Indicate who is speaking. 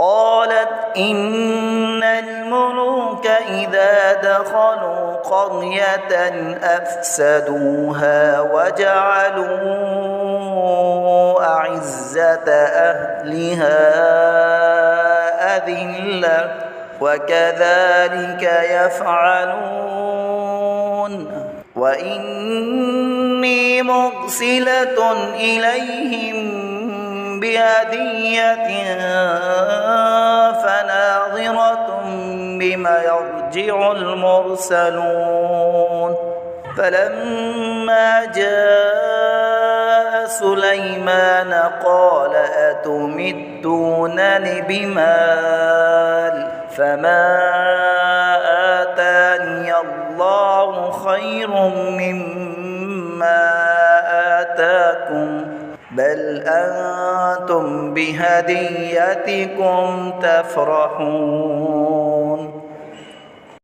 Speaker 1: قالت إن الملوك إذا دخلوا قرية أفسدوها وجعلوا أعزة أهلها أذلة وكذلك يفعلون وإني مرسلة إليهم بهدية فناظرة بما يرجع المرسلون فلما جاء سليمان قال أتمدونني بمال فما آتاني الله خير مما آتاكم بل أنتم بهديتكم تفرحون